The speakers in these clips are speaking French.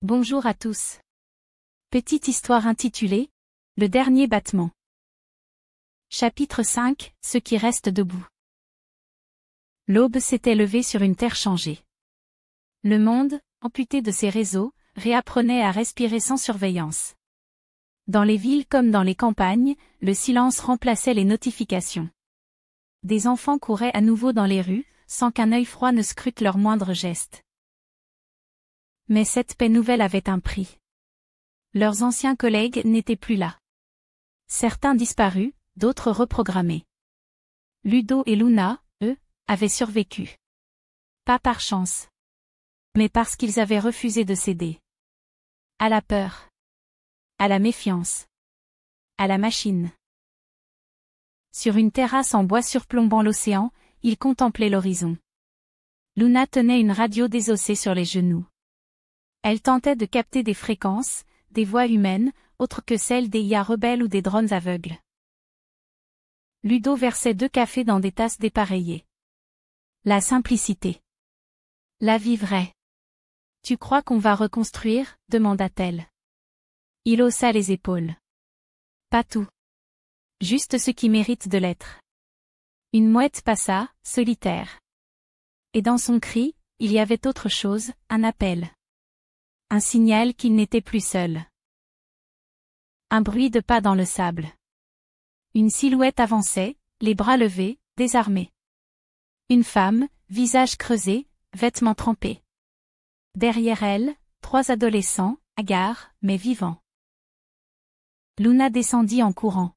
Bonjour à tous. Petite histoire intitulée « Le dernier battement ». Chapitre 5 « Ceux qui restent debout ». L'aube s'était levée sur une terre changée. Le monde, amputé de ses réseaux, réapprenait à respirer sans surveillance. Dans les villes comme dans les campagnes, le silence remplaçait les notifications. Des enfants couraient à nouveau dans les rues, sans qu'un œil froid ne scrute leurs moindres gestes. Mais cette paix nouvelle avait un prix. Leurs anciens collègues n'étaient plus là. Certains disparus, d'autres reprogrammés. Ludo et Luna, eux, avaient survécu. Pas par chance. Mais parce qu'ils avaient refusé de céder. À la peur. À la méfiance. À la machine. Sur une terrasse en bois surplombant l'océan, ils contemplaient l'horizon. Luna tenait une radio désossée sur les genoux. Elle tentait de capter des fréquences, des voix humaines, autres que celles des IA rebelles ou des drones aveugles. Ludo versait 2 cafés dans des tasses dépareillées. La simplicité. La vie vraie. « Tu crois qu'on va reconstruire ?» demanda-t-elle. Il haussa les épaules. Pas tout. Juste ce qui mérite de l'être. Une mouette passa, solitaire. Et dans son cri, il y avait autre chose, un appel. Un signal qu'il n'était plus seul. Un bruit de pas dans le sable. Une silhouette avançait, les bras levés, désarmée. Une femme, visage creusé, vêtements trempés. Derrière elle, 3 adolescents, hagards, mais vivants. Luna descendit en courant.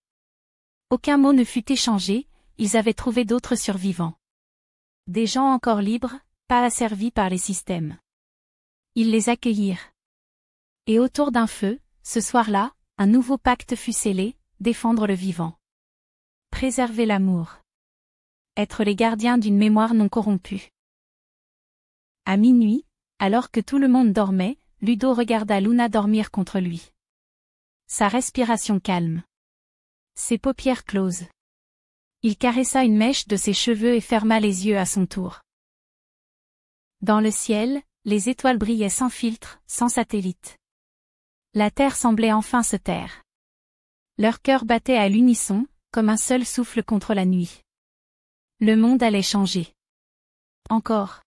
Aucun mot ne fut échangé, ils avaient trouvé d'autres survivants. Des gens encore libres, pas asservis par les systèmes. Ils les accueillirent. Et autour d'un feu, ce soir-là, un nouveau pacte fut scellé, défendre le vivant. Préserver l'amour. Être les gardiens d'une mémoire non corrompue. À minuit, alors que tout le monde dormait, Ludo regarda Luna dormir contre lui. Sa respiration calme. Ses paupières closes. Il caressa une mèche de ses cheveux et ferma les yeux à son tour. Dans le ciel, les étoiles brillaient sans filtre, sans satellite. La terre semblait enfin se taire. Leurs cœurs battaient à l'unisson, comme un seul souffle contre la nuit. Le monde allait changer. Encore.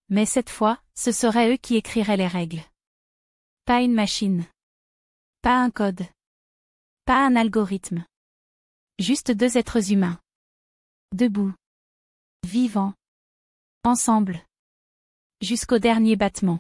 Mais cette fois, ce seraient eux qui écriraient les règles. Pas une machine. Pas un code. Pas un algorithme. Juste 2 êtres humains. Debout. Vivants. Ensemble. Jusqu'au dernier battement.